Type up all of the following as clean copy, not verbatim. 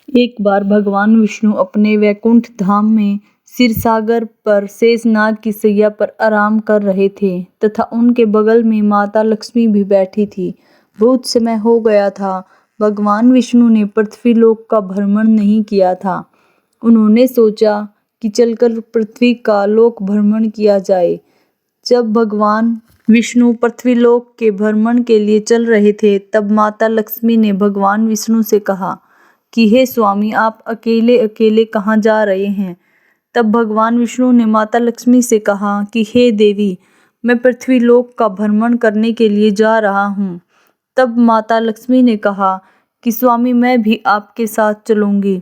एक बार भगवान विष्णु अपने वैकुंठ धाम में क्षीरसागर पर शेषनाग की शैया पर आराम कर रहे थे तथा उनके बगल में माता लक्ष्मी भी बैठी थी। बहुत समय हो गया था, भगवान विष्णु ने पृथ्वीलोक का भ्रमण नहीं किया था। उन्होंने सोचा कि चलकर पृथ्वी का लोक भ्रमण किया जाए। जब भगवान विष्णु पृथ्वीलोक के भ्रमण के लिए चल रहे थे, तब माता लक्ष्मी ने भगवान विष्णु से कहा कि हे स्वामी, आप अकेले अकेले कहाँ जा रहे हैं। तब भगवान विष्णु ने माता लक्ष्मी से कहा कि हे देवी, मैं पृथ्वीलोक का भ्रमण करने के लिए जा रहा हूँ। तब माता लक्ष्मी ने कहा कि स्वामी, मैं भी आपके साथ चलूंगी।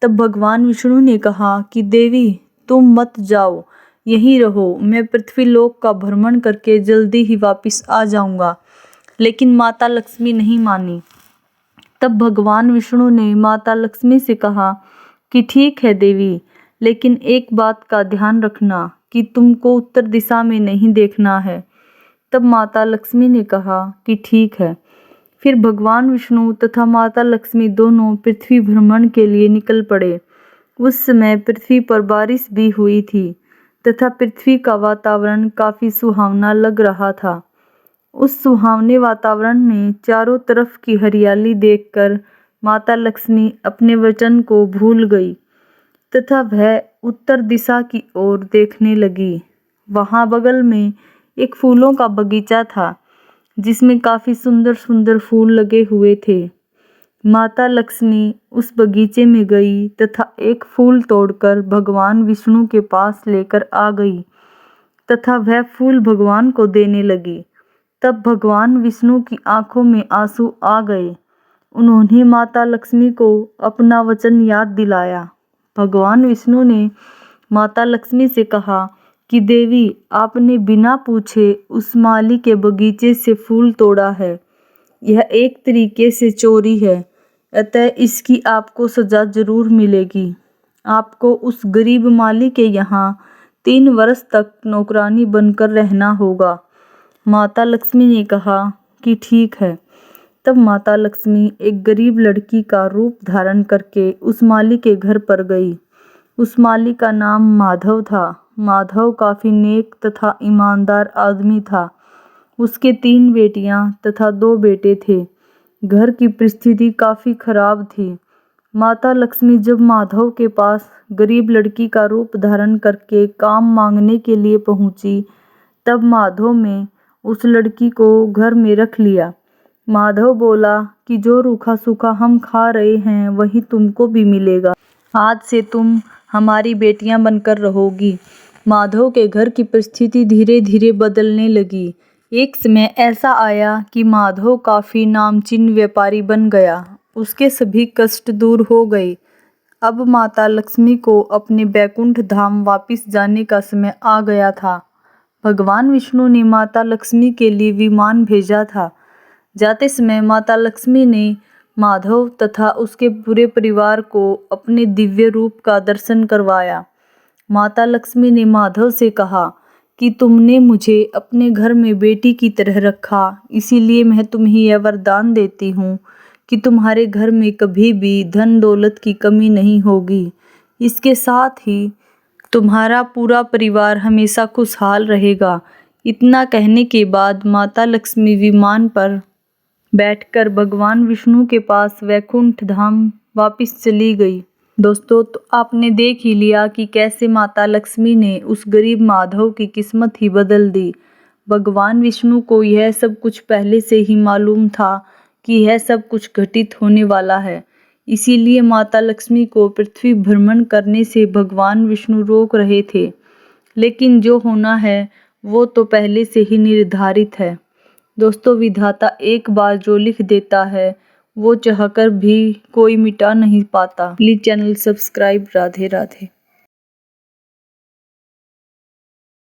तब भगवान विष्णु ने कहा कि देवी, तुम मत जाओ, यहीं रहो, मैं पृथ्वीलोक का भ्रमण करके जल्दी ही वापस आ जाऊंगा। लेकिन माता लक्ष्मी नहीं मानी। तब भगवान विष्णु ने माता लक्ष्मी से कहा कि ठीक है देवी, लेकिन एक बात का ध्यान रखना कि तुमको उत्तर दिशा में नहीं देखना है। तब माता लक्ष्मी ने कहा कि ठीक है। फिर भगवान विष्णु तथा माता लक्ष्मी दोनों पृथ्वी भ्रमण के लिए निकल पड़े। उस समय पृथ्वी पर बारिश भी हुई थी तथा पृथ्वी का वातावरण काफी सुहावना लग रहा था। उस सुहावने वातावरण में चारों तरफ की हरियाली देखकर माता लक्ष्मी अपने वचन को भूल गई तथा वह उत्तर दिशा की ओर देखने लगी। वहां बगल में एक फूलों का बगीचा था, जिसमें काफी सुंदर सुंदर फूल लगे हुए थे। माता लक्ष्मी उस बगीचे में गई तथा एक फूल तोड़कर भगवान विष्णु के पास लेकर आ गई तथा वह फूल भगवान को देने लगी। तब भगवान विष्णु की आंखों में आंसू आ गए। उन्होंने माता लक्ष्मी को अपना वचन याद दिलाया। भगवान विष्णु ने माता लक्ष्मी से कहा कि देवी, आपने बिना पूछे उस माली के बगीचे से फूल तोड़ा है। यह एक तरीके से चोरी है, अतः इसकी आपको सजा जरूर मिलेगी। आपको उस गरीब माली के यहाँ 3 वर्ष तक नौकरानी बनकर रहना होगा। माता लक्ष्मी ने कहा कि ठीक है। तब माता लक्ष्मी एक गरीब लड़की का रूप धारण करके उस माली के घर पर गई। उस माली का नाम माधव था। माधव काफी नेक तथा ईमानदार आदमी था। उसके 3 बेटियां तथा 2 बेटे थे। घर की परिस्थिति काफी खराब थी। माता लक्ष्मी जब माधव के पास गरीब लड़की का रूप धारण करके काम मांगने के लिए पहुंची, तब माधव ने उस लड़की को घर में रख लिया। माधव बोला कि जो रूखा सूखा हम खा रहे हैं वही तुमको भी मिलेगा। आज से तुम हमारी बेटियां बनकर रहोगी। माधव के घर की परिस्थिति धीरे धीरे बदलने लगी। एक समय ऐसा आया कि माधव काफी नामचीन व्यापारी बन गया। उसके सभी कष्ट दूर हो गए। अब माता लक्ष्मी को अपने बैकुंठ धाम वापस जाने का समय आ गया था। भगवान विष्णु ने माता लक्ष्मी के लिए विमान भेजा था। जाते समय माता लक्ष्मी ने माधव तथा उसके पूरे परिवार को अपने दिव्य रूप का दर्शन करवाया। माता लक्ष्मी ने माधव से कहा कि तुमने मुझे अपने घर में बेटी की तरह रखा, इसीलिए मैं तुम्हें यह वरदान देती हूँ कि तुम्हारे घर में कभी भी धन दौलत की कमी नहीं होगी। इसके साथ ही तुम्हारा पूरा परिवार हमेशा खुशहाल रहेगा। इतना कहने के बाद माता लक्ष्मी विमान पर बैठकर भगवान विष्णु के पास वैकुंठ धाम वापस चली गई। दोस्तों, तो आपने देख ही लिया कि कैसे माता लक्ष्मी ने उस गरीब माधव की किस्मत ही बदल दी। भगवान विष्णु को यह सब कुछ पहले से ही मालूम था कि यह सब कुछ घटित होने वाला है। इसीलिए माता लक्ष्मी को पृथ्वी भ्रमण करने से भगवान विष्णु रोक रहे थे। लेकिन जो होना है वो तो पहले से ही निर्धारित है। दोस्तों, विधाता एक बार जो लिख देता है वो चाहकर भी कोई मिटा नहीं पाता। Please channel subscribe. Radhe Radhe.